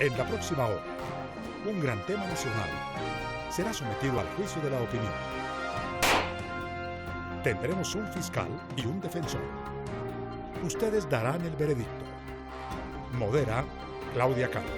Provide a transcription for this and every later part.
En la próxima hora, un gran tema nacional será sometido al juicio de la opinión. Tendremos un fiscal y un defensor. Ustedes darán el veredicto. Modera Claudia Cano.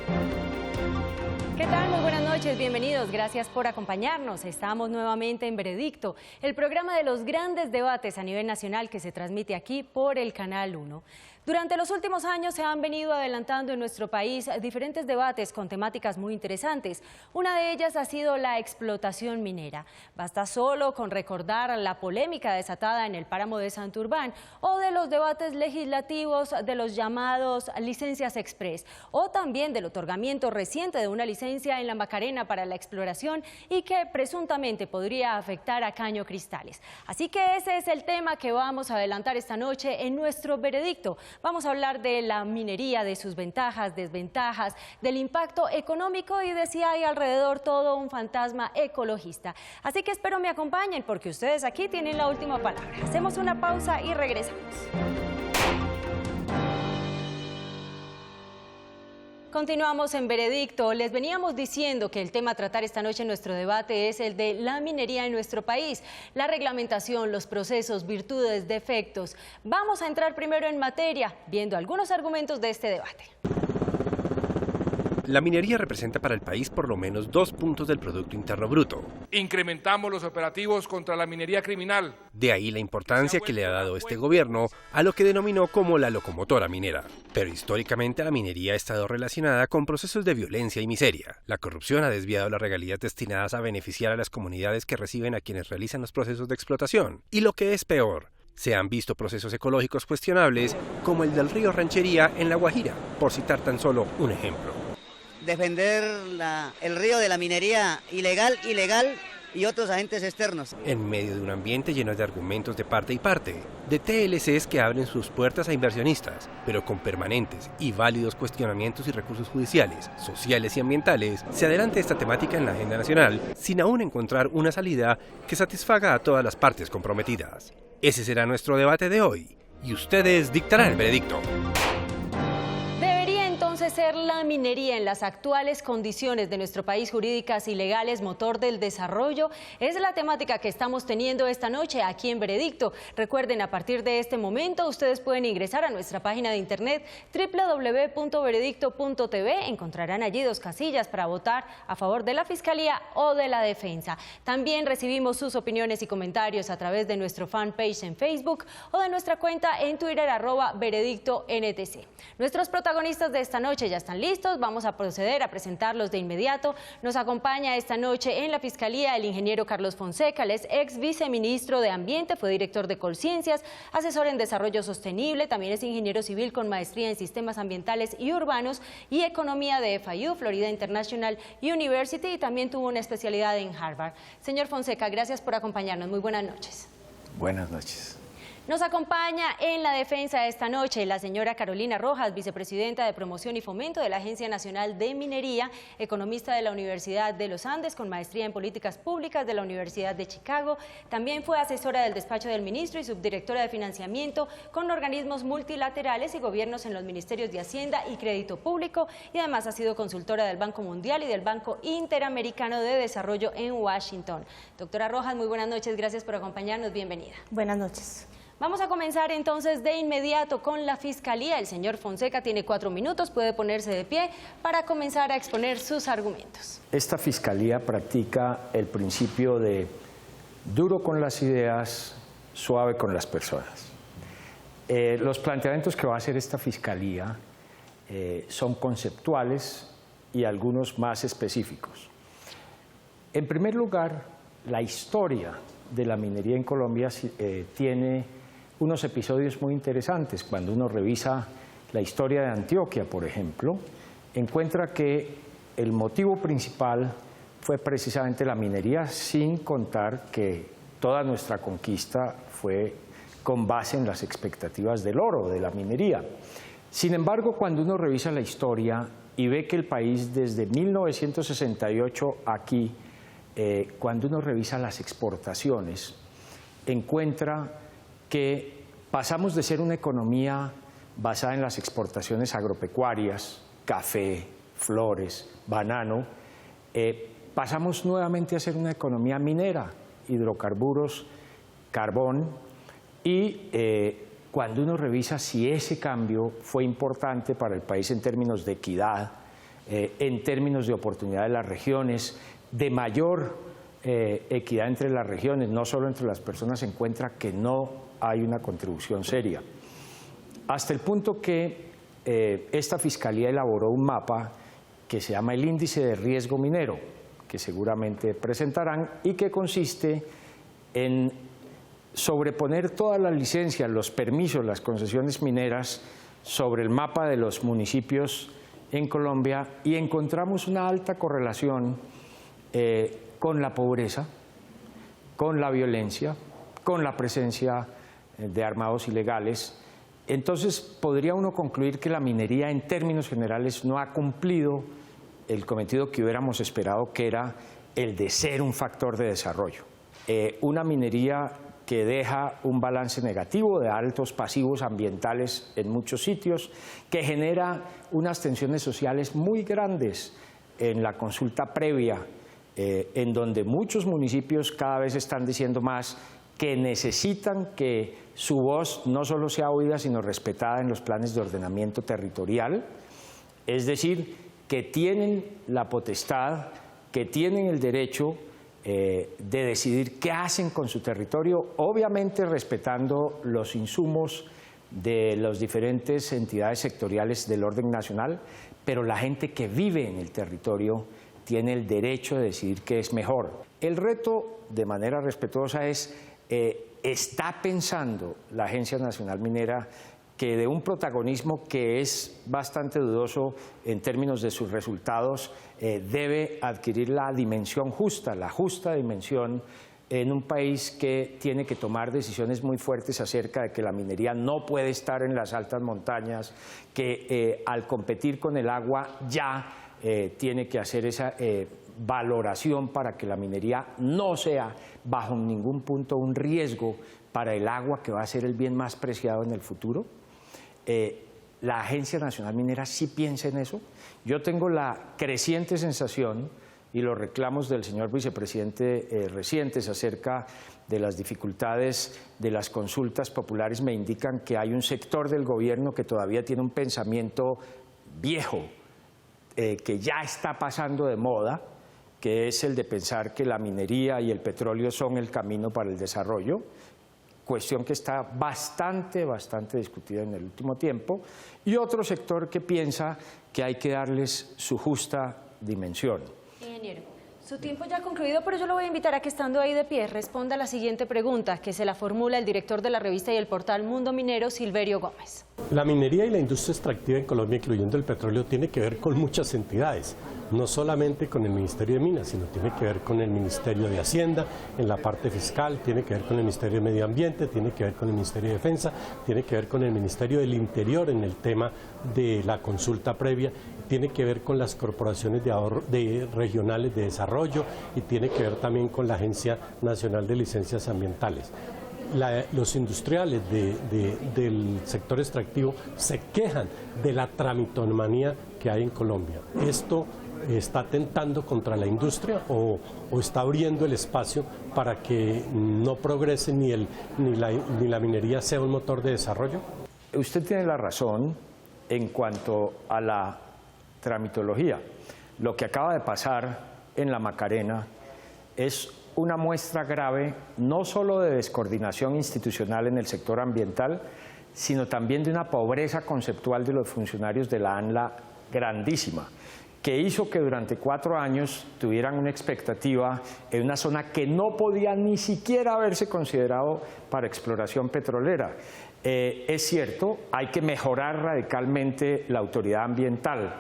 ¿Qué tal? Muy buenas noches, bienvenidos, gracias por acompañarnos. Estamos nuevamente en Veredicto, el programa de los grandes debates a nivel nacional que se transmite aquí por el Canal 1. Durante los últimos años se han venido adelantando en nuestro país diferentes debates con temáticas muy interesantes. Una de ellas ha sido la explotación minera. Basta solo con recordar la polémica desatada en el páramo de Santurbán o de los debates legislativos de los llamados licencias express o también del otorgamiento reciente de una licencia en la Macarena para la exploración y que presuntamente podría afectar a Caño Cristales. Así que ese es el tema que vamos a adelantar esta noche en nuestro veredicto. Vamos a hablar de la minería, de sus ventajas, desventajas, del impacto económico y de si hay alrededor todo un fantasma ecologista. Así que espero me acompañen porque ustedes aquí tienen la última palabra. Hacemos una pausa y regresamos. Continuamos en Veredicto. Les veníamos diciendo que el tema a tratar esta noche en nuestro debate es el de la minería en nuestro país, la reglamentación, los procesos, virtudes, defectos. Vamos a entrar primero en materia, viendo algunos argumentos de este debate. La minería representa para el país por lo menos 2 puntos del Producto Interno Bruto. Incrementamos los operativos contra la minería criminal. De ahí la importancia que le ha dado este gobierno a lo que denominó como la locomotora minera. Pero históricamente la minería ha estado relacionada con procesos de violencia y miseria. La corrupción ha desviado las regalías destinadas a beneficiar a las comunidades que reciben a quienes realizan los procesos de explotación. Y lo que es peor, se han visto procesos ecológicos cuestionables como el del río Ranchería en La Guajira, por citar tan solo un ejemplo. Defender el río de la minería ilegal y otros agentes externos. En medio de un ambiente lleno de argumentos de parte y parte, de TLCs que abren sus puertas a inversionistas, pero con permanentes y válidos cuestionamientos y recursos judiciales, sociales y ambientales, se adelanta esta temática en la agenda nacional sin aún encontrar una salida que satisfaga a todas las partes comprometidas. Ese será nuestro debate de hoy y ustedes dictarán el veredicto. Ser la minería en las actuales condiciones de nuestro país jurídicas y legales motor del desarrollo es la temática que estamos teniendo esta noche aquí en Veredicto. Recuerden, a partir de este momento ustedes pueden ingresar a nuestra página de internet www.veredicto.tv. Encontrarán allí 2 casillas para votar a favor de la Fiscalía o de la Defensa. También recibimos sus opiniones y comentarios a través de nuestro fanpage en Facebook o de nuestra cuenta en Twitter @veredictontc. Nuestros protagonistas de esta noche ya están listos, vamos a proceder a presentarlos de inmediato. Nos acompaña esta noche en la Fiscalía el ingeniero Carlos Fonseca, él es ex viceministro de Ambiente, fue director de Colciencias, asesor en desarrollo sostenible, también es ingeniero civil con maestría en sistemas ambientales y urbanos y economía de FIU, Florida International University, y también tuvo una especialidad en Harvard. Señor Fonseca, gracias por acompañarnos, muy buenas noches. Buenas noches. Nos acompaña en la defensa esta noche la señora Carolina Rojas, vicepresidenta de Promoción y Fomento de la Agencia Nacional de Minería, economista de la Universidad de los Andes, con maestría en Políticas Públicas de la Universidad de Chicago. También fue asesora del despacho del ministro y subdirectora de financiamiento con organismos multilaterales y gobiernos en los ministerios de Hacienda y Crédito Público, y además ha sido consultora del Banco Mundial y del Banco Interamericano de Desarrollo en Washington. Doctora Rojas, muy buenas noches, gracias por acompañarnos, bienvenida. Buenas noches. Vamos a comenzar entonces de inmediato con la Fiscalía. El señor Fonseca tiene 4 minutos, puede ponerse de pie para comenzar a exponer sus argumentos. Esta Fiscalía practica el principio de duro con las ideas, suave con las personas. Los planteamientos que va a hacer esta Fiscalía son conceptuales y algunos más específicos. En primer lugar, la historia de la minería en Colombia tiene unos episodios muy interesantes. Cuando uno revisa la historia de Antioquia, por ejemplo, encuentra que el motivo principal fue precisamente la minería, sin contar que toda nuestra conquista fue con base en las expectativas del oro, de la minería. Sin embargo, cuando uno revisa la historia y ve que el país desde 1968 aquí, cuando uno revisa las exportaciones, encuentra que pasamos de ser una economía basada en las exportaciones agropecuarias, café, flores, banano, pasamos nuevamente a ser una economía minera, hidrocarburos, carbón, y cuando uno revisa si ese cambio fue importante para el país en términos de equidad, en términos de oportunidad de las regiones, de mayor equidad entre las regiones, no solo entre las personas, se encuentra que no hay una contribución seria. Hasta el punto que esta Fiscalía elaboró un mapa que se llama el Índice de Riesgo Minero, que seguramente presentarán y que consiste en sobreponer todas las licencias, los permisos, las concesiones mineras sobre el mapa de los municipios en Colombia, y encontramos una alta correlación con la pobreza, con la violencia, con la presencia de armados ilegales. Entonces podría uno concluir que la minería en términos generales no ha cumplido el cometido que hubiéramos esperado, que era el de ser un factor de desarrollo. Una minería que deja un balance negativo de altos pasivos ambientales en muchos sitios, que genera unas tensiones sociales muy grandes en la consulta previa, en donde muchos municipios cada vez están diciendo más que necesitan que su voz no solo sea oída, sino respetada en los planes de ordenamiento territorial, es decir, que tienen la potestad, que tienen el derecho de decidir qué hacen con su territorio, obviamente respetando los insumos de las diferentes entidades sectoriales del orden nacional, pero la gente que vive en el territorio tiene el derecho de decidir qué es mejor. El reto, de manera respetuosa, es, ¿está pensando la Agencia Nacional Minera que de un protagonismo que es bastante dudoso en términos de sus resultados, debe adquirir la dimensión justa, la justa dimensión en un país que tiene que tomar decisiones muy fuertes acerca de que la minería no puede estar en las altas montañas, que al competir con el agua ya tiene que hacer esa valoración para que la minería no sea bajo ningún punto un riesgo para el agua, que va a ser el bien más preciado en el futuro? ¿La Agencia Nacional Minera sí piensa en eso? Yo tengo la creciente sensación, y los reclamos del señor vicepresidente recientes acerca de las dificultades de las consultas populares me indican que hay un sector del gobierno que todavía tiene un pensamiento viejo, que ya está pasando de moda, que es el de pensar que la minería y el petróleo son el camino para el desarrollo, cuestión que está bastante discutida en el último tiempo, y otro sector que piensa que hay que darles su justa dimensión. Ingeniero, su tiempo ya ha concluido, pero yo lo voy a invitar a que, estando ahí de pie, responda a la siguiente pregunta, que se la formula el director de la revista y el portal Mundo Minero, Silverio Gómez. La minería y la industria extractiva en Colombia, incluyendo el petróleo, tiene que ver con muchas entidades, no solamente con el Ministerio de Minas, sino tiene que ver con el Ministerio de Hacienda en la parte fiscal, tiene que ver con el Ministerio de Medio Ambiente, tiene que ver con el Ministerio de Defensa, tiene que ver con el Ministerio del Interior en el tema de la consulta previa, tiene que ver con las corporaciones regionales de desarrollo y tiene que ver también con la Agencia Nacional de Licencias Ambientales. Los industriales del sector extractivo se quejan de la tramitomanía que hay en Colombia. Esto está atentando contra la industria o está abriendo el espacio para que no progrese ni la minería sea un motor de desarrollo. Usted tiene la razón en cuanto a la tramitología. Lo que acaba de pasar en la Macarena es una muestra grave no solo de descoordinación institucional en el sector ambiental, sino también de una pobreza conceptual de los funcionarios de la ANLA grandísima, que hizo que durante 4 años tuvieran una expectativa en una zona que no podía ni siquiera haberse considerado para exploración petrolera. Es cierto, hay que mejorar radicalmente la autoridad ambiental.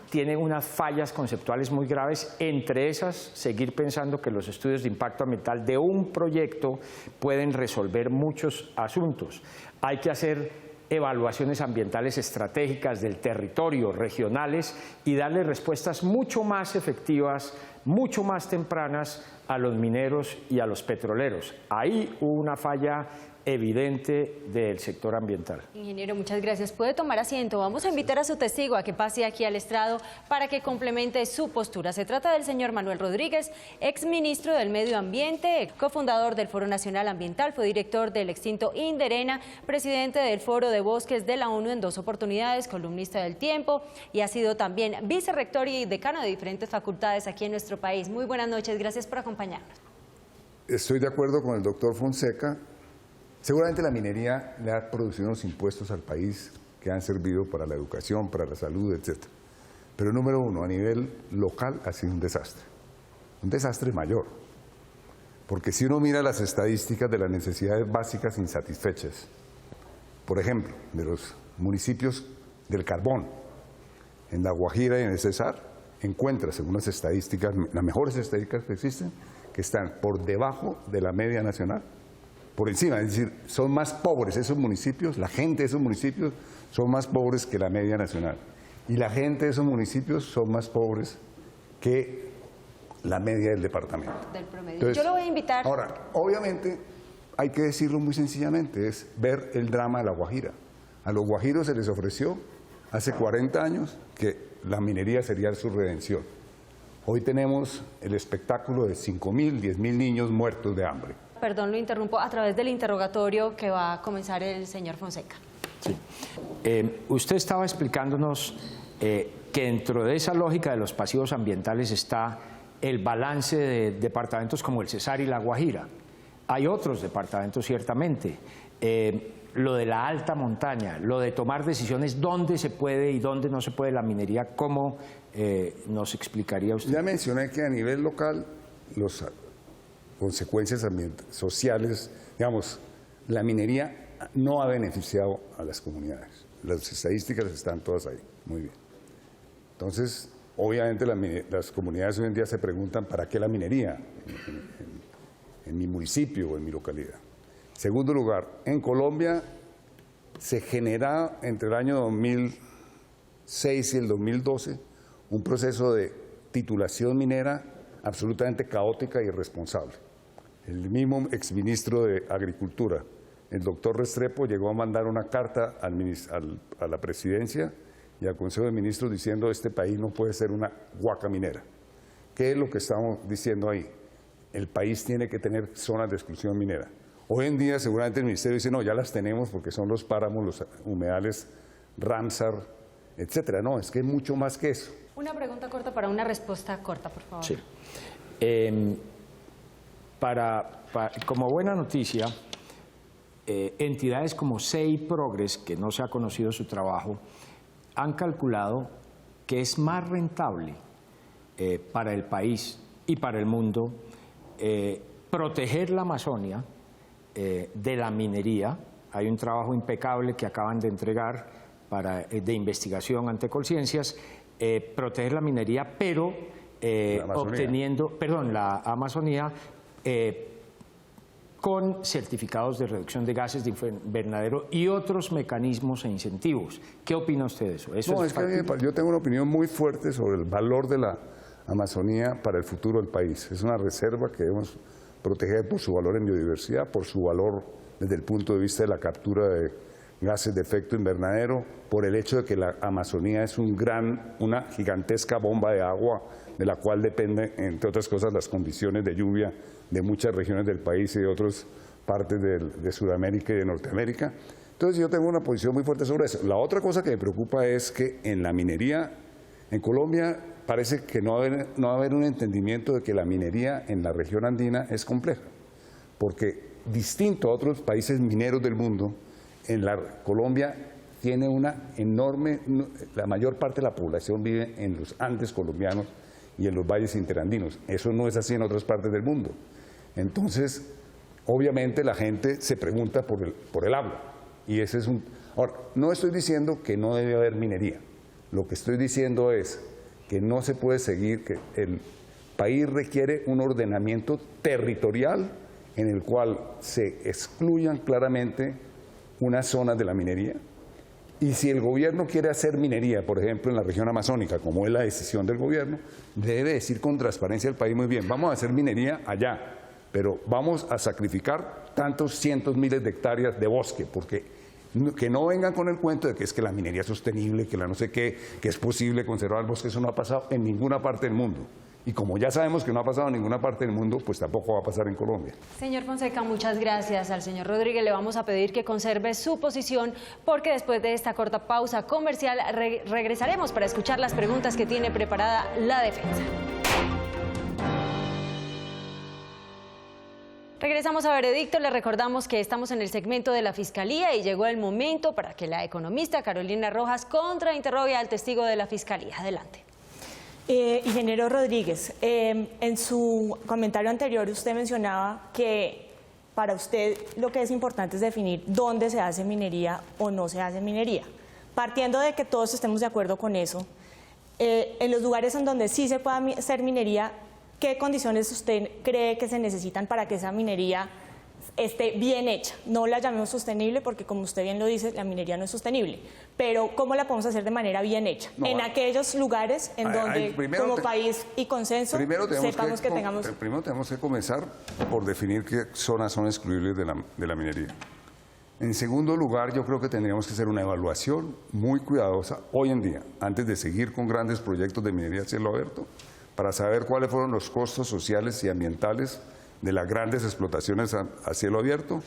Tiene unas fallas conceptuales muy graves, entre esas seguir pensando que los estudios de impacto ambiental de un proyecto pueden resolver muchos asuntos. Hay que hacer evaluaciones ambientales estratégicas del territorio, regionales, y darle respuestas mucho más efectivas, mucho más tempranas a los mineros y a los petroleros. Ahí hubo una falla evidente del sector ambiental. Ingeniero, muchas gracias. Puede tomar asiento. Vamos a invitar a su testigo a que pase aquí al estrado para que complemente su postura. Se trata del señor Manuel Rodríguez, exministro del Medio Ambiente, cofundador del Foro Nacional Ambiental, fue director del extinto Inderena, presidente del Foro de Bosques de la ONU en 2 oportunidades, columnista del Tiempo y ha sido también vicerrector y decano de diferentes facultades aquí en nuestro país. Muy buenas noches, gracias por acompañarnos. Estoy de acuerdo con el doctor Fonseca. Seguramente la minería le ha producido unos impuestos al país que han servido para la educación, para la salud, etc. Pero número uno, a nivel local ha sido un desastre mayor. Porque si uno mira las estadísticas de las necesidades básicas insatisfechas, por ejemplo, de los municipios del carbón, en La Guajira y en el Cesar, encuentra, según las estadísticas, las mejores estadísticas que existen, que están por debajo de la media nacional, por encima, es decir, son más pobres esos municipios, la gente de esos municipios son más pobres que la media nacional. Y la gente de esos municipios son más pobres que la media del departamento. Del promedio. Entonces, yo lo voy a invitar. Ahora, obviamente, hay que decirlo muy sencillamente, es ver el drama de La Guajira. A los guajiros se les ofreció hace 40 años que la minería sería su redención. Hoy tenemos el espectáculo de 5.000, 10.000 niños muertos de hambre. Perdón, lo interrumpo, a través del interrogatorio que va a comenzar el señor Fonseca. Sí. Usted estaba explicándonos que dentro de esa lógica de los pasivos ambientales está el balance de departamentos como el Cesar y La Guajira. Hay otros departamentos, ciertamente. Lo de la alta montaña, lo de tomar decisiones dónde se puede y dónde no se puede la minería, ¿cómo nos explicaría usted? Ya mencioné que a nivel local las consecuencias sociales, digamos, la minería no ha beneficiado a las comunidades. Las estadísticas están todas ahí, muy bien. Entonces, obviamente las comunidades hoy en día se preguntan ¿para qué la minería en mi municipio o en mi localidad? Segundo lugar, en Colombia se genera entre el año 2006 y el 2012 un proceso de titulación minera absolutamente caótica e irresponsable. El mismo exministro de Agricultura, el doctor Restrepo, llegó a mandar una carta a la presidencia y al Consejo de Ministros diciendo este país no puede ser una huaca minera. ¿Qué es lo que estamos diciendo ahí? El país tiene que tener zonas de exclusión minera. Hoy en día seguramente el ministerio dice no, ya las tenemos porque son los páramos, los humedales, Ramsar, etcétera. No, es que es mucho más que eso. Una pregunta corta para una respuesta corta, por favor. Sí. Como buena noticia, entidades como CEI Progress, que no se ha conocido su trabajo, han calculado que es más rentable para el país y para el mundo proteger la Amazonia de la minería. Hay un trabajo impecable que acaban de entregar de investigación ante Colciencias, proteger la minería, pero la Amazonía con certificados de reducción de gases de invernadero y otros mecanismos e incentivos. ¿Qué opina usted de eso? No, es que yo tengo una opinión muy fuerte sobre el valor de la Amazonía para el futuro del país. Es una reserva que debemos proteger por su valor en biodiversidad, por su valor desde el punto de vista de la captura de gases de efecto invernadero, por el hecho de que la Amazonía es una gigantesca bomba de agua de la cual dependen, entre otras cosas, las condiciones de lluvia de muchas regiones del país y de otras partes de Sudamérica y de Norteamérica. Entonces yo tengo una posición muy fuerte sobre eso. La otra cosa que me preocupa es que en la minería, en Colombia, parece que no va a haber un entendimiento de que la minería en la región andina es compleja, porque distinto a otros países mineros del mundo, en Colombia tiene una enorme, la mayor parte de la población vive en los Andes colombianos y en los valles interandinos. Eso no es así en otras partes del mundo. Entonces, obviamente la gente se pregunta por el agua. Y ese es Ahora, no estoy diciendo que no debe haber minería. Lo que estoy diciendo es que no se puede seguir, que el país requiere un ordenamiento territorial en el cual se excluyan claramente unas zonas de la minería. Y si el gobierno quiere hacer minería, por ejemplo, en la región amazónica, como es la decisión del gobierno, debe decir con transparencia al país muy bien, vamos a hacer minería allá, pero vamos a sacrificar tantos cientos miles de hectáreas de bosque, porque que no vengan con el cuento de que es que la minería es sostenible, que la no sé qué, que es posible conservar el bosque. Eso no ha pasado en ninguna parte del mundo. Y como ya sabemos que no ha pasado en ninguna parte del mundo, pues tampoco va a pasar en Colombia. Señor Fonseca, muchas gracias. Al señor Rodríguez le vamos a pedir que conserve su posición, porque después de esta corta pausa comercial regresaremos para escuchar las preguntas que tiene preparada la defensa. Regresamos a Veredicto. Les recordamos que estamos en el segmento de la Fiscalía y llegó el momento para que la economista Carolina Rojas contrainterrogue al testigo de la Fiscalía. Adelante. Ingeniero Rodríguez, en su comentario anterior usted mencionaba que para usted lo que es importante es definir dónde se hace minería o no se hace minería. Partiendo de que todos estemos de acuerdo con eso, en los lugares en donde sí se pueda hacer minería, ¿qué condiciones usted cree que se necesitan para que esa minería esté bien hecha? No la llamemos sostenible porque, como usted bien lo dice, la minería no es sostenible, pero ¿cómo la podemos hacer de manera bien hecha? En aquellos lugares en donde como país y consenso sepamos que tengamos... Primero tenemos que comenzar por definir qué zonas son excluibles de la minería. En segundo lugar, yo creo que tendríamos que hacer una evaluación muy cuidadosa hoy en día, antes de seguir con grandes proyectos de minería a cielo abierto, para saber cuáles fueron los costos sociales y ambientales de las grandes explotaciones a cielo abierto,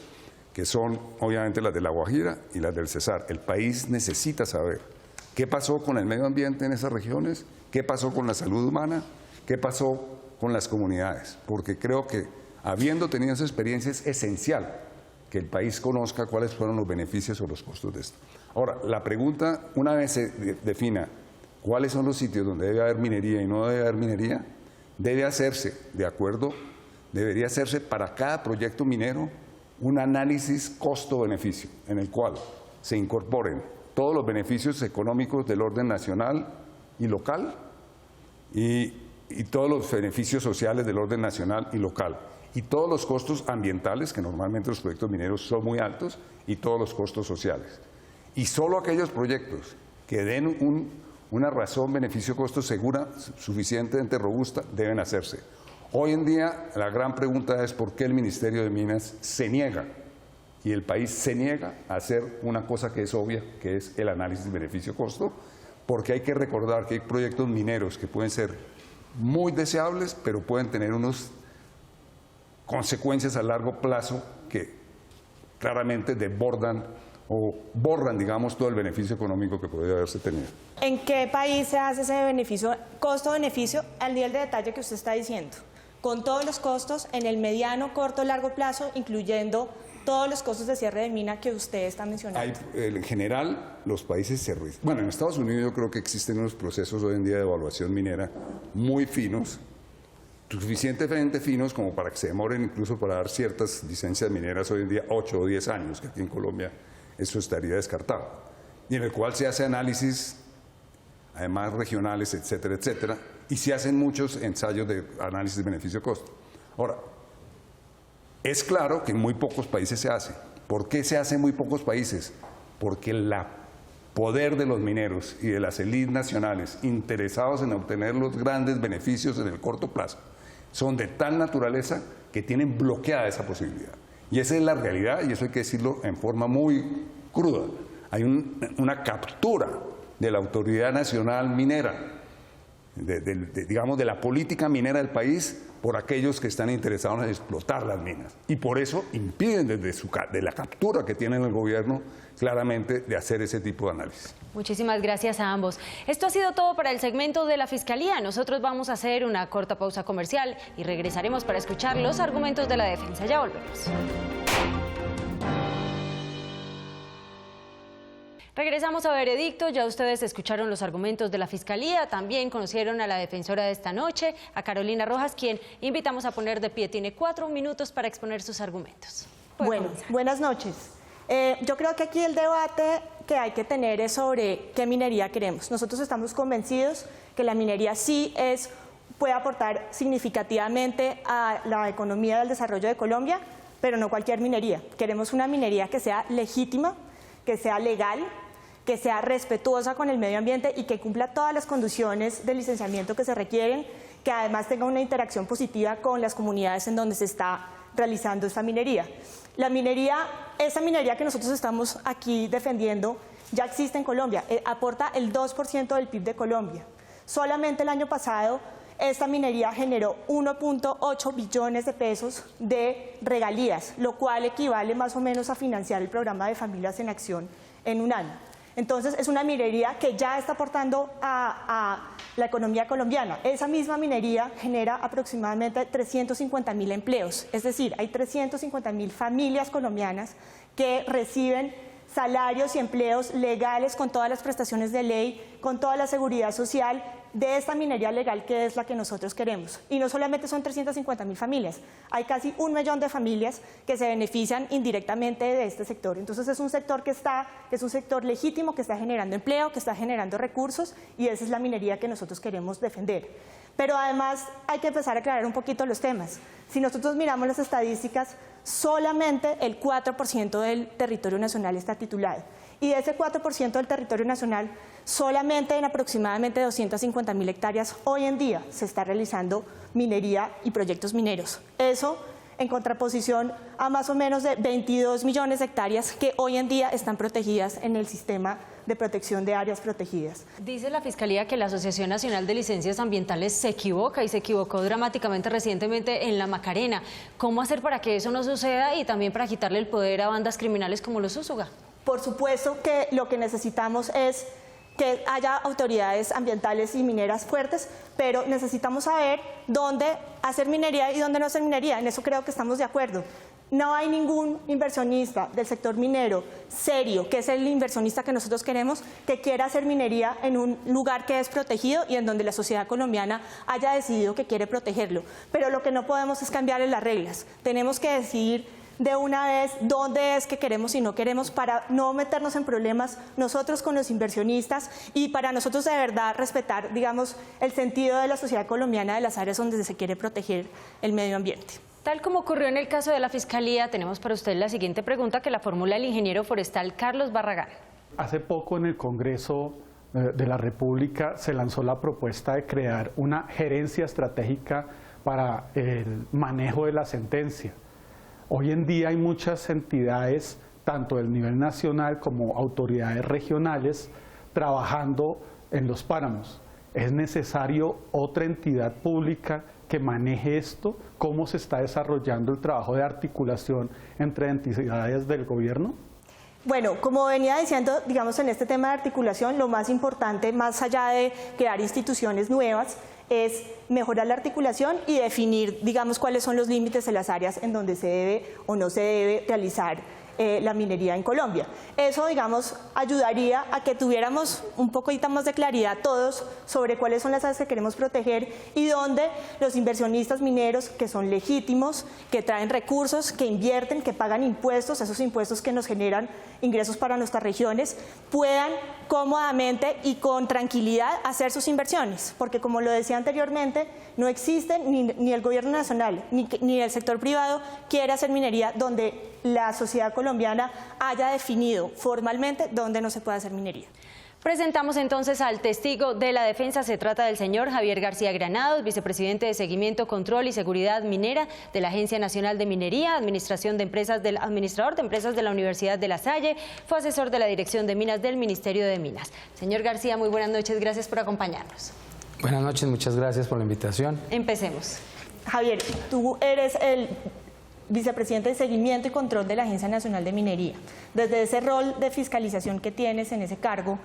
que son obviamente las de La Guajira y las del Cesar. El país necesita saber qué pasó con el medio ambiente en esas regiones, qué pasó con la salud humana, qué pasó con las comunidades, porque creo que habiendo tenido esa experiencia es esencial que el país conozca cuáles fueron los beneficios o los costos de esto. Ahora, la pregunta, una vez se defina cuáles son los sitios donde debe haber minería y no debe haber minería, debe hacerse de acuerdo. Debería hacerse para cada proyecto minero un análisis costo-beneficio, en el cual se incorporen todos los beneficios económicos del orden nacional y local y todos los beneficios sociales del orden nacional y local, y todos los costos ambientales, que normalmente los proyectos mineros son muy altos, y todos los costos sociales. Y solo aquellos proyectos que den una razón beneficio-costo segura, suficientemente robusta, deben hacerse. Hoy en día la gran pregunta es por qué el Ministerio de Minas se niega y el país se niega a hacer una cosa que es obvia, que es el análisis beneficio-costo, porque hay que recordar que hay proyectos mineros que pueden ser muy deseables, pero pueden tener unas consecuencias a largo plazo que claramente desbordan o borran, digamos, todo el beneficio económico que podría haberse tenido. ¿En qué país se hace ese beneficio, costo-beneficio, al nivel de detalle que usted está diciendo? Con todos los costos en el mediano, corto, largo plazo, incluyendo todos los costos de cierre de mina que usted está mencionando. En general, los países bueno, en Estados Unidos yo creo que existen unos procesos hoy en día de evaluación minera muy finos, suficientemente finos como para que se demoren incluso para dar ciertas licencias mineras hoy en día 8 o 10 años, que aquí en Colombia eso estaría descartado, y en el cual se hace análisis, además regionales, etcétera, etcétera, y se hacen muchos ensayos de análisis de beneficio-costo. Ahora, es claro que en muy pocos países se hace. ¿Por qué se hace en muy pocos países? Porque el poder de los mineros y de las élites nacionales interesados en obtener los grandes beneficios en el corto plazo son de tal naturaleza que tienen bloqueada esa posibilidad. Y esa es la realidad, y eso hay que decirlo en forma muy cruda. Hay una captura de la autoridad nacional minera, digamos, de la política minera del país por aquellos que están interesados en explotar las minas. Y por eso impiden de la captura que tienen el gobierno claramente de hacer ese tipo de análisis. Muchísimas gracias a ambos. Esto ha sido todo para el segmento de la Fiscalía. Nosotros vamos a hacer una corta pausa comercial y regresaremos para escuchar los argumentos de la defensa. Ya volvemos. Regresamos a Veredicto. Ya ustedes escucharon los argumentos de la Fiscalía, también conocieron a la defensora de esta noche, a Carolina Rojas, quien invitamos a poner de pie. Tiene 4 minutos para exponer sus argumentos. Bueno, buenas noches. Yo creo que aquí el debate que hay que tener es sobre qué minería queremos. Nosotros estamos convencidos que la minería sí puede aportar significativamente a la economía del desarrollo de Colombia, pero no cualquier minería. Queremos una minería que sea legítima, que sea legal, que sea respetuosa con el medio ambiente y que cumpla todas las condiciones de licenciamiento que se requieren, que además tenga una interacción positiva con las comunidades en donde se está realizando esta minería. Esa minería que nosotros estamos aquí defendiendo ya existe en Colombia, aporta el 2% del PIB de Colombia. Solamente el año pasado esta minería generó 1.8 billones de pesos de regalías, lo cual equivale más o menos a financiar el programa de Familias en Acción en un año. Entonces es una minería que ya está aportando a la economía colombiana. Esa misma minería genera aproximadamente 350.000 empleos, es decir, hay 350.000 familias colombianas que reciben salarios y empleos legales con todas las prestaciones de ley, con toda la seguridad social de esta minería legal que es la que nosotros queremos. Y no solamente son 350.000 familias, hay casi 1 millón de familias que se benefician indirectamente de este sector. Entonces es un sector es un sector legítimo que está generando empleo, que está generando recursos y esa es la minería que nosotros queremos defender. Pero además hay que empezar a aclarar un poquito los temas. Si nosotros miramos las estadísticas, solamente el 4% del territorio nacional está titulado. Y de ese 4% del territorio nacional, solamente en aproximadamente 250.000 hectáreas hoy en día se está realizando minería y proyectos mineros. Eso en contraposición a más o menos de 22 millones de hectáreas que hoy en día están protegidas en el sistema de protección de áreas protegidas. Dice la Fiscalía que la Asociación Nacional de Licencias Ambientales se equivoca y se equivocó dramáticamente recientemente en la Macarena. ¿Cómo hacer para que eso no suceda y también para quitarle el poder a bandas criminales como los Úsuga? Por supuesto que lo que necesitamos es que haya autoridades ambientales y mineras fuertes, pero necesitamos saber dónde hacer minería y dónde no hacer minería. En eso creo que estamos de acuerdo. No hay ningún inversionista del sector minero serio, que es el inversionista que nosotros queremos, que quiera hacer minería en un lugar que es protegido y en donde la sociedad colombiana haya decidido que quiere protegerlo. Pero lo que no podemos es cambiarle las reglas. Tenemos que decidir de una vez dónde es que queremos y no queremos para no meternos en problemas nosotros con los inversionistas y para nosotros de verdad respetar, digamos, el sentido de la sociedad colombiana de las áreas donde se quiere proteger el medio ambiente. Tal como ocurrió en el caso de la Fiscalía, tenemos para usted la siguiente pregunta que la formula el ingeniero forestal Carlos Barragán. Hace poco en el Congreso de la República se lanzó la propuesta de crear una gerencia estratégica para el manejo de la sentencia. Hoy en día hay muchas entidades, tanto del nivel nacional como autoridades regionales, trabajando en los páramos. ¿Es necesario otra entidad pública que maneje esto? ¿Cómo se está desarrollando el trabajo de articulación entre entidades del gobierno? Bueno, como venía diciendo, digamos, en este tema de articulación, lo más importante, más allá de crear instituciones nuevas, es mejorar la articulación y definir, digamos, cuáles son los límites de las áreas en donde se debe o no se debe realizar la minería en Colombia. Eso, digamos, ayudaría a que tuviéramos un poquito más de claridad todos sobre cuáles son las áreas que queremos proteger y dónde los inversionistas mineros, que son legítimos, que traen recursos, que invierten, que pagan impuestos, esos impuestos que nos generan ingresos para nuestras regiones, puedan cómodamente y con tranquilidad hacer sus inversiones, porque como lo decía anteriormente, no existe ni el gobierno nacional ni el sector privado quiere hacer minería donde la sociedad colombiana haya definido formalmente dónde no se puede hacer minería. Presentamos entonces al testigo de la defensa. Se trata del señor Javier García Granados, vicepresidente de Seguimiento, Control y Seguridad Minera de la Agencia Nacional de Minería, administrador de empresas de la Universidad de La Salle, fue asesor de la Dirección de Minas del Ministerio de Minas. Señor García, muy buenas noches, gracias por acompañarnos. Buenas noches, muchas gracias por la invitación. Empecemos. Javier, tú eres el vicepresidente de Seguimiento y Control de la Agencia Nacional de Minería. Desde ese rol de fiscalización que tienes en ese cargo,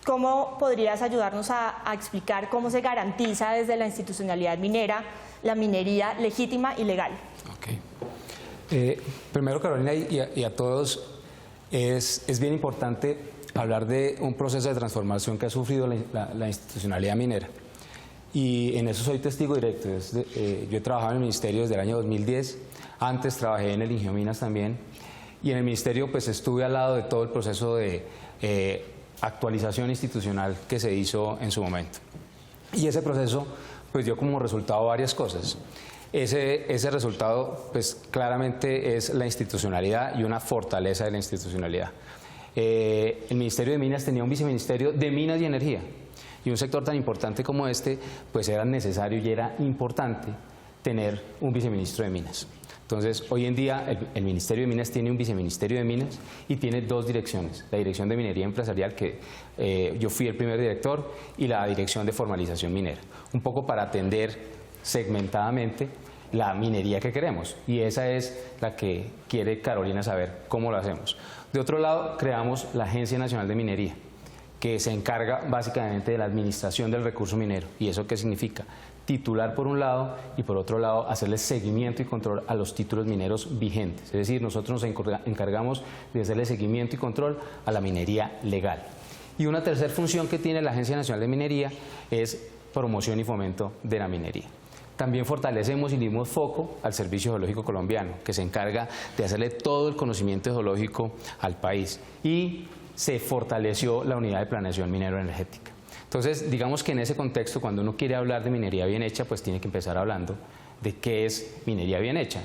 ¿cómo podrías ayudarnos a explicar cómo se garantiza desde la institucionalidad minera la minería legítima y legal? Primero, Carolina, y a todos, es bien importante hablar de un proceso de transformación que ha sufrido la institucionalidad minera. Y en eso soy testigo directo. Yo he trabajado en el Ministerio desde el año 2010, antes trabajé en el Ingiominas también, y en el Ministerio pues estuve al lado de todo el proceso de actualización institucional que se hizo en su momento. Y ese proceso pues dio como resultado varias cosas. Ese resultado pues claramente es la institucionalidad y una fortaleza de la institucionalidad. El Ministerio de Minas tenía un viceministerio de Minas y Energía. Y un sector tan importante como este, pues era necesario y era importante tener un viceministro de Minas. Entonces, hoy en día el Ministerio de Minas tiene un viceministerio de Minas y tiene dos direcciones, la Dirección de Minería Empresarial, que yo fui el primer director, y la Dirección de Formalización Minera, un poco para atender segmentadamente la minería que queremos, y esa es la que quiere Carolina saber cómo lo hacemos. De otro lado, creamos la Agencia Nacional de Minería, que se encarga básicamente de la administración del recurso minero. ¿Y eso qué significa? Titular por un lado y por otro lado hacerle seguimiento y control a los títulos mineros vigentes. Es decir, nosotros nos encargamos de hacerle seguimiento y control a la minería legal. Y una tercera función que tiene la Agencia Nacional de Minería es promoción y fomento de la minería. También fortalecemos y dimos foco al Servicio Geológico Colombiano, que se encarga de hacerle todo el conocimiento geológico al país. Y se fortaleció la unidad de planeación minero-energética. Entonces, digamos que en ese contexto, cuando uno quiere hablar de minería bien hecha, pues tiene que empezar hablando de qué es minería bien hecha.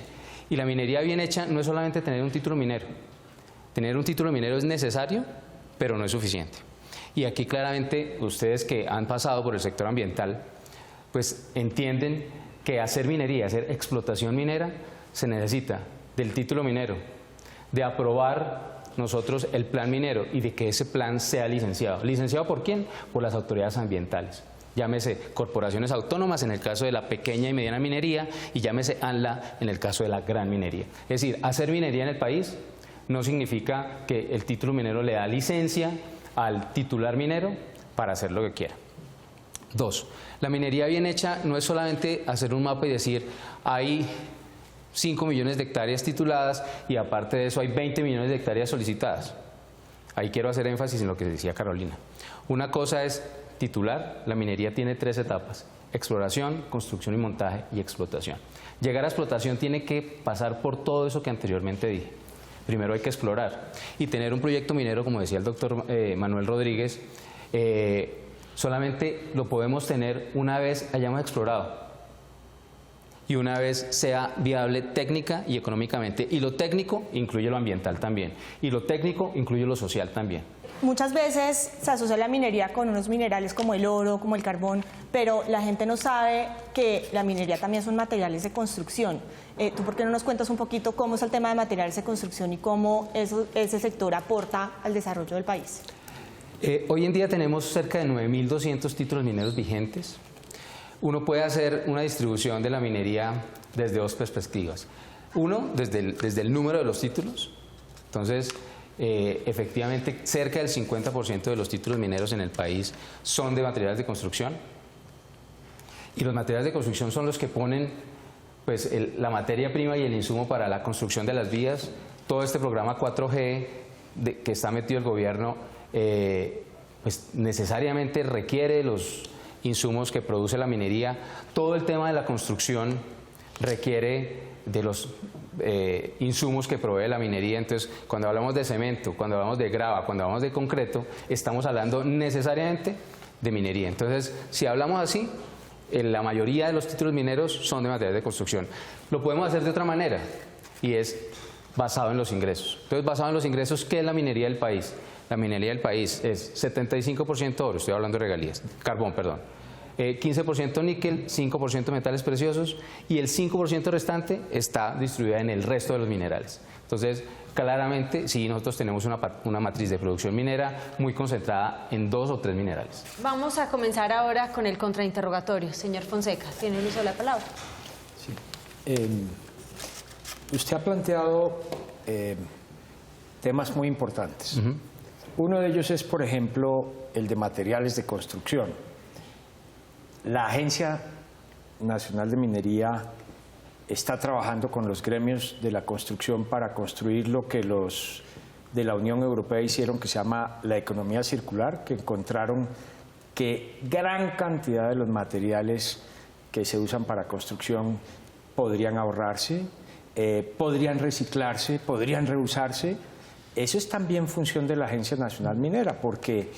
Y la minería bien hecha no es solamente tener un título minero. Tener un título minero es necesario, pero no es suficiente. Y aquí claramente ustedes que han pasado por el sector ambiental, pues entienden que hacer minería, hacer explotación minera, se necesita del título minero, de aprobar nosotros el plan minero y de que ese plan sea licenciado. ¿Licenciado por quién? Por las autoridades ambientales. Llámese corporaciones autónomas en el caso de la pequeña y mediana minería, y llámese ANLA en el caso de la gran minería. Es decir, hacer minería en el país no significa que el título minero le da licencia al titular minero para hacer lo que quiera. Dos, la minería bien hecha no es solamente hacer un mapa y decir, hay 5 millones de hectáreas tituladas y aparte de eso hay 20 millones de hectáreas solicitadas. Ahí quiero hacer énfasis en lo que decía Carolina. Una cosa es titular, la minería tiene 3 etapas: exploración, construcción y montaje, y explotación. Llegar a explotación tiene que pasar por todo eso que anteriormente dije. Primero hay que explorar y tener un proyecto minero, como decía el doctor Manuel Rodríguez, solamente lo podemos tener una vez hayamos explorado y una vez sea viable técnica y económicamente. Y lo técnico incluye lo ambiental también, y lo técnico incluye lo social también. Muchas veces se asocia la minería con unos minerales como el oro, como el carbón, pero la gente no sabe que la minería también son materiales de construcción. ¿Tú por qué no nos cuentas un poquito cómo es el tema de materiales de construcción y cómo ese sector aporta al desarrollo del país? Hoy en día tenemos cerca de 9.200 títulos mineros vigentes. Uno puede hacer una distribución de la minería desde dos perspectivas. Uno, desde el número de los títulos. Entonces, efectivamente, cerca del 50% de los títulos mineros en el país son de materiales de construcción. Y los materiales de construcción son los que ponen pues, la materia prima y el insumo para la construcción de las vías. Todo este programa 4G que está metido el gobierno, pues necesariamente requiere los insumos que produce la minería. Todo el tema de la construcción requiere de los insumos que provee la minería. Entonces, cuando hablamos de cemento, cuando hablamos de grava, cuando hablamos de concreto, estamos hablando necesariamente de minería. Entonces, si hablamos así, la mayoría de los títulos mineros son de materiales de construcción. Lo podemos hacer de otra manera, y es basado en los ingresos. Entonces, basado en los ingresos, ¿qué es la minería del país? La minería del país es 75% oro, estoy hablando de regalías, carbón, perdón, 15% níquel, 5% metales preciosos, y el 5% restante está distribuida en el resto de los minerales. Entonces, claramente, sí, nosotros tenemos una matriz de producción minera muy concentrada en 2 o 3 minerales. Vamos a comenzar ahora con el contrainterrogatorio. Señor Fonseca, tiene el uso de la palabra. Sí. Usted ha planteado temas muy importantes. Uno de ellos es, por ejemplo, el de materiales de construcción. La Agencia Nacional de Minería está trabajando con los gremios de la construcción para construir lo que los de la Unión Europea hicieron, que se llama la economía circular, que encontraron que gran cantidad de los materiales que se usan para construcción podrían ahorrarse, podrían reciclarse, podrían reusarse. Eso es también función de la Agencia Nacional Minera, porque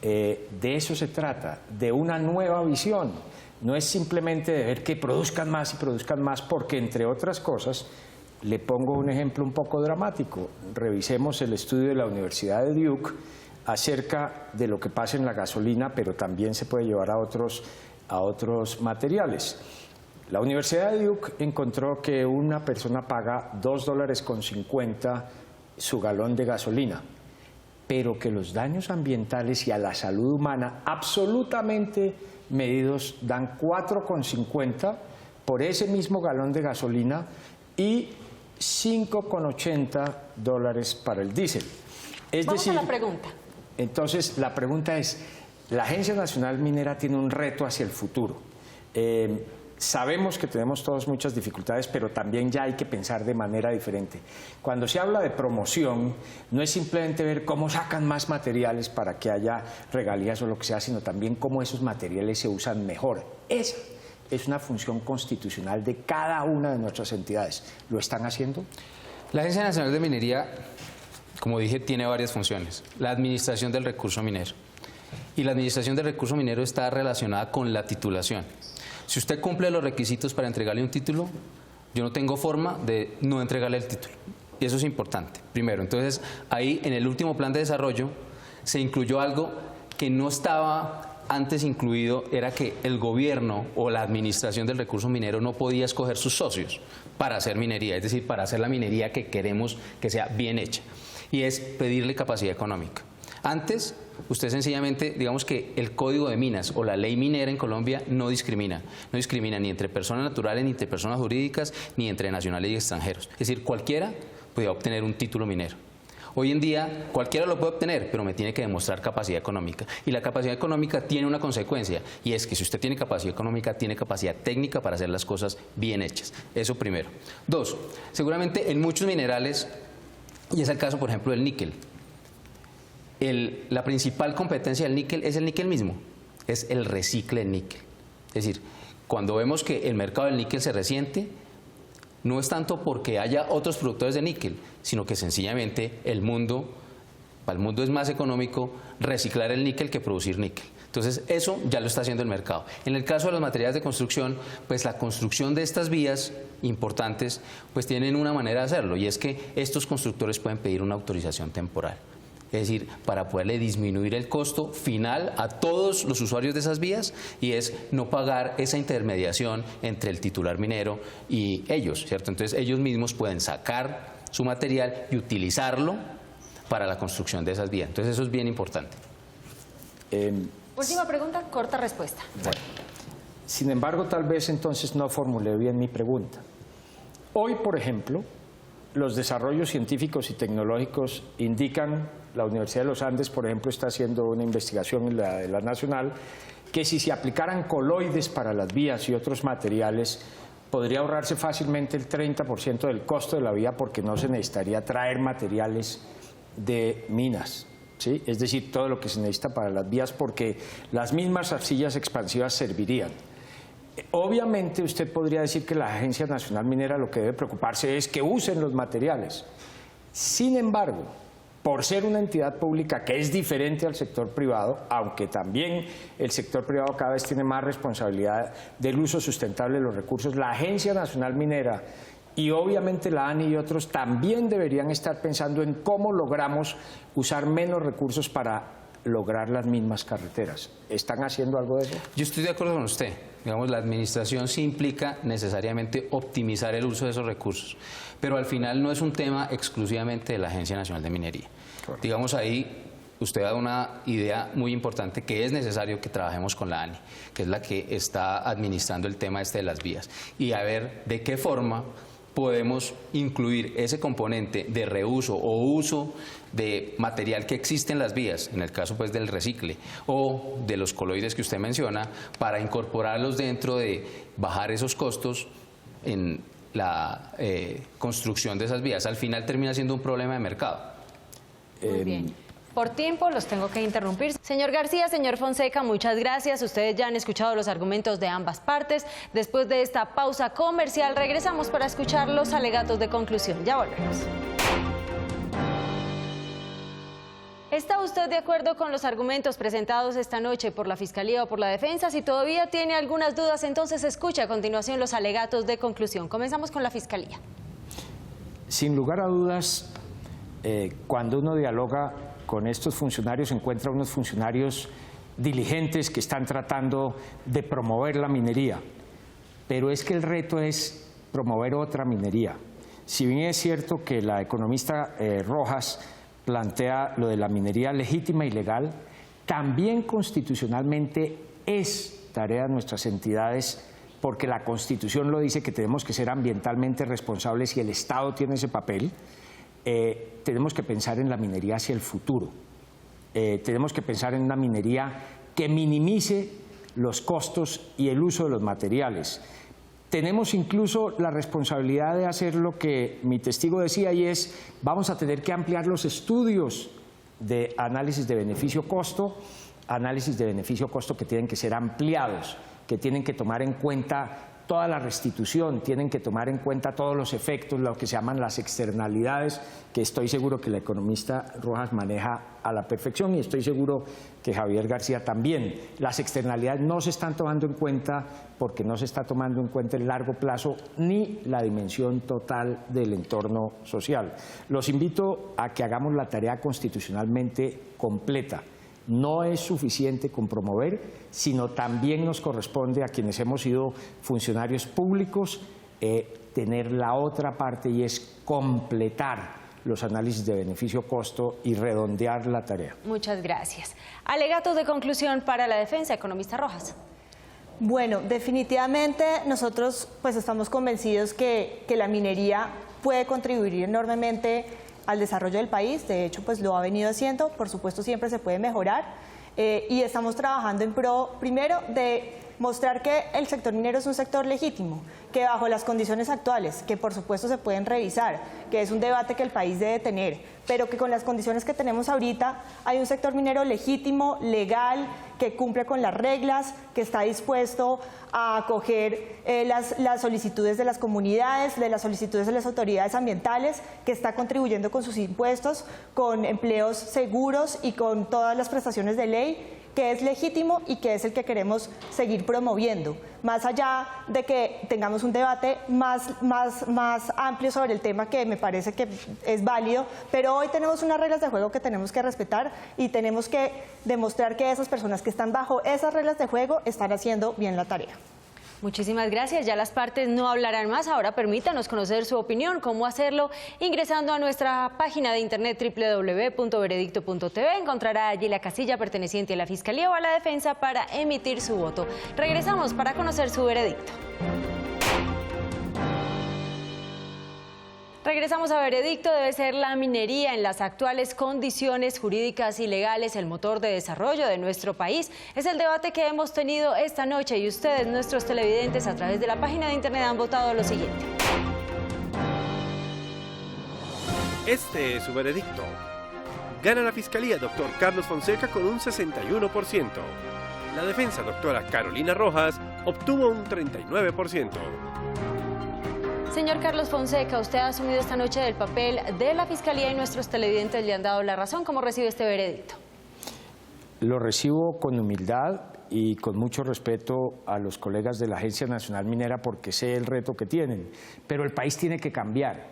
de eso se trata, de una nueva visión. No es simplemente de ver que produzcan más y produzcan más, porque, entre otras cosas, le pongo un ejemplo un poco dramático. Revisemos el estudio de la Universidad de Duke, acerca de lo que pasa en la gasolina, pero también se puede llevar a otros materiales. La Universidad de Duke encontró que una persona paga $2.50 su galón de gasolina, pero que los daños ambientales y a la salud humana absolutamente medidos dan $4.50 por ese mismo galón de gasolina y $5.80 para el diésel. Vamos a la pregunta. Entonces, la pregunta es, la Agencia Nacional Minera tiene un reto hacia el futuro. Sabemos que tenemos todos muchas dificultades, pero también ya hay que pensar de manera diferente. Cuando se habla de promoción, no es simplemente ver cómo sacan más materiales para que haya regalías o lo que sea, sino también cómo esos materiales se usan mejor. Esa es una función constitucional de cada una de nuestras entidades. ¿Lo están haciendo? La Agencia Nacional de Minería, como dije, tiene varias funciones. La administración del recurso minero. Y la administración del recurso minero está relacionada con la titulación. Si usted cumple los requisitos para entregarle un título, yo no tengo forma de no entregarle el título. Y eso es importante, primero. Entonces, ahí en el último plan de desarrollo se incluyó algo que no estaba antes incluido, era que el gobierno o la administración del recurso minero no podía escoger sus socios para hacer minería, es decir, para hacer la minería que queremos que sea bien hecha. Y es pedirle capacidad económica. Antes, usted sencillamente, digamos que el Código de Minas o la ley minera en Colombia no discrimina. No discrimina ni entre personas naturales, ni entre personas jurídicas, ni entre nacionales y extranjeros. Es decir, cualquiera podía obtener un título minero. Hoy en día, cualquiera lo puede obtener, pero me tiene que demostrar capacidad económica. Y la capacidad económica tiene una consecuencia, y es que si usted tiene capacidad económica, tiene capacidad técnica para hacer las cosas bien hechas. Eso primero. Dos, seguramente en muchos minerales, y es el caso, por ejemplo, del níquel, la principal competencia del níquel es el níquel mismo, es el recicle del níquel. Es decir, cuando vemos que el mercado del níquel se resiente, no es tanto porque haya otros productores de níquel, sino que sencillamente para el mundo es más económico reciclar el níquel que producir níquel. Entonces, eso ya lo está haciendo el mercado. En el caso de los materiales de construcción, pues la construcción de estas vías importantes, pues tienen una manera de hacerlo, y es que estos constructores pueden pedir una autorización temporal. Es decir, para poderle disminuir el costo final a todos los usuarios de esas vías, y es no pagar esa intermediación entre el titular minero y ellos, ¿cierto? Entonces ellos mismos pueden sacar su material y utilizarlo para la construcción de esas vías. Entonces eso es bien importante. Última pregunta, corta respuesta. Bueno, sin embargo, tal vez entonces no formulé bien mi pregunta. Hoy, por ejemplo, los desarrollos científicos y tecnológicos indican, la Universidad de los Andes, por ejemplo, está haciendo una investigación en la Nacional, que si se aplicaran coloides para las vías y otros materiales, podría ahorrarse fácilmente el 30% del costo de la vía, porque no se necesitaría traer materiales de minas, ¿sí? Es decir, todo lo que se necesita para las vías, porque las mismas arcillas expansivas servirían. Obviamente usted podría decir que la Agencia Nacional Minera lo que debe preocuparse es que usen los materiales. Sin embargo, por ser una entidad pública que es diferente al sector privado, aunque también el sector privado cada vez tiene más responsabilidad del uso sustentable de los recursos, la Agencia Nacional Minera y obviamente la ANI y otros también deberían estar pensando en cómo logramos usar menos recursos para lograr las mismas carreteras. ¿Están haciendo algo de eso? Yo estoy de acuerdo con usted. Digamos, la administración sí implica necesariamente optimizar el uso de esos recursos, pero al final no es un tema exclusivamente de la Agencia Nacional de Minería. Correcto. Digamos, ahí usted da una idea muy importante, que es necesario que trabajemos con la ANI, que es la que está administrando el tema de las vías, y a ver de qué forma podemos incluir ese componente de reuso o uso de material que existe en las vías, en el caso pues del recicle o de los coloides que usted menciona, para incorporarlos dentro de bajar esos costos en la construcción de esas vías. Al final termina siendo un problema de mercado. Muy bien. Por tiempo los tengo que interrumpir. Señor García, señor Fonseca, muchas gracias. Ustedes ya han escuchado los argumentos de ambas partes. Después de esta pausa comercial, regresamos para escuchar los alegatos de conclusión. Ya volvemos. ¿Está usted de acuerdo con los argumentos presentados esta noche por la Fiscalía o por la Defensa? Si todavía tiene algunas dudas, entonces escuche a continuación los alegatos de conclusión. Comenzamos con la Fiscalía. Sin lugar a dudas, cuando uno dialoga con estos funcionarios se encuentra unos funcionarios diligentes que están tratando de promover la minería, pero es que el reto es promover otra minería. Si bien es cierto que la economista Rojas plantea lo de la minería legítima y legal, también constitucionalmente es tarea de nuestras entidades, porque la Constitución lo dice, que tenemos que ser ambientalmente responsables y el Estado tiene ese papel. Tenemos que pensar en la minería hacia el futuro. Tenemos que pensar en una minería que minimice los costos y el uso de los materiales. Tenemos incluso la responsabilidad de hacer lo que mi testigo decía, y es, vamos a tener que ampliar los estudios de análisis de beneficio-costo que tienen que ser ampliados, que tienen que tomar en cuenta toda la restitución, tienen que tomar en cuenta todos los efectos, lo que se llaman las externalidades, que estoy seguro que la economista Rojas maneja a la perfección, y estoy seguro que Javier García también. Las externalidades no se están tomando en cuenta porque no se está tomando en cuenta el largo plazo ni la dimensión total del entorno social. Los invito a que hagamos la tarea constitucionalmente completa. No es suficiente con promover, sino también nos corresponde a quienes hemos sido funcionarios públicos tener la otra parte, y es completar los análisis de beneficio-costo y redondear la tarea. Muchas gracias. Alegatos de conclusión para la defensa, economista Rojas. Bueno, definitivamente nosotros pues estamos convencidos que la minería puede contribuir enormemente al desarrollo del país. De hecho, pues lo ha venido haciendo. Por supuesto, siempre se puede mejorar, y estamos trabajando en pro, primero, de mostrar que el sector minero es un sector legítimo, que bajo las condiciones actuales, que por supuesto se pueden revisar, que es un debate que el país debe tener, pero que con las condiciones que tenemos ahorita hay un sector minero legítimo, legal, que cumple con las reglas, que está dispuesto a acoger las solicitudes de las comunidades, de las solicitudes de las autoridades ambientales, que está contribuyendo con sus impuestos, con empleos seguros y con todas las prestaciones de ley, que es legítimo y que es el que queremos seguir promoviendo, más allá de que tengamos un debate más amplio sobre el tema, que me parece que es válido, pero hoy tenemos unas reglas de juego que tenemos que respetar, y tenemos que demostrar que esas personas que están bajo esas reglas de juego están haciendo bien la tarea. Muchísimas gracias. Ya las partes no hablarán más. Ahora permítanos conocer su opinión. ¿Cómo hacerlo? Ingresando a nuestra página de internet www.veredicto.tv. encontrará allí la casilla perteneciente a la Fiscalía o a la Defensa para emitir su voto. Regresamos para conocer su veredicto. Regresamos a Veredicto. Debe ser la minería en las actuales condiciones jurídicas y legales el motor de desarrollo de nuestro país. Es el debate que hemos tenido esta noche, y ustedes, nuestros televidentes, a través de la página de internet han votado lo siguiente. Este es su veredicto. Gana la Fiscalía, doctor Carlos Fonseca, con un 61%. La defensa, doctora Carolina Rojas, obtuvo un 39%. Señor Carlos Fonseca, usted ha asumido esta noche el papel de la Fiscalía y nuestros televidentes le han dado la razón. ¿Cómo recibe este veredicto? Lo recibo con humildad y con mucho respeto a los colegas de la Agencia Nacional Minera, porque sé el reto que tienen. Pero el país tiene que cambiar.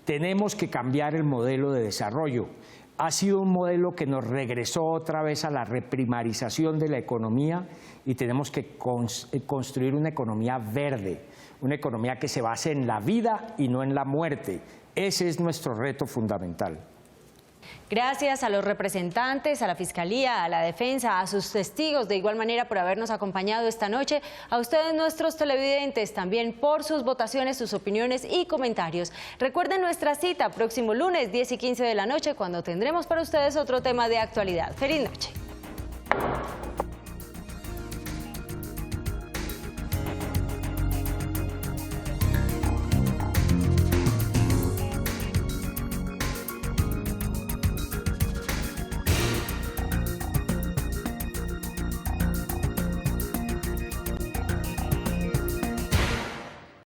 Tenemos que cambiar el modelo de desarrollo. Ha sido un modelo que nos regresó otra vez a la reprimarización de la economía, y tenemos que construir una economía verde, una economía que se base en la vida y no en la muerte. Ese es nuestro reto fundamental. Gracias a los representantes, a la Fiscalía, a la Defensa, a sus testigos, de igual manera por habernos acompañado esta noche, a ustedes, nuestros televidentes, también por sus votaciones, sus opiniones y comentarios. Recuerden nuestra cita próximo lunes 10 y 15 de la noche, cuando tendremos para ustedes otro tema de actualidad. ¡Feliz noche!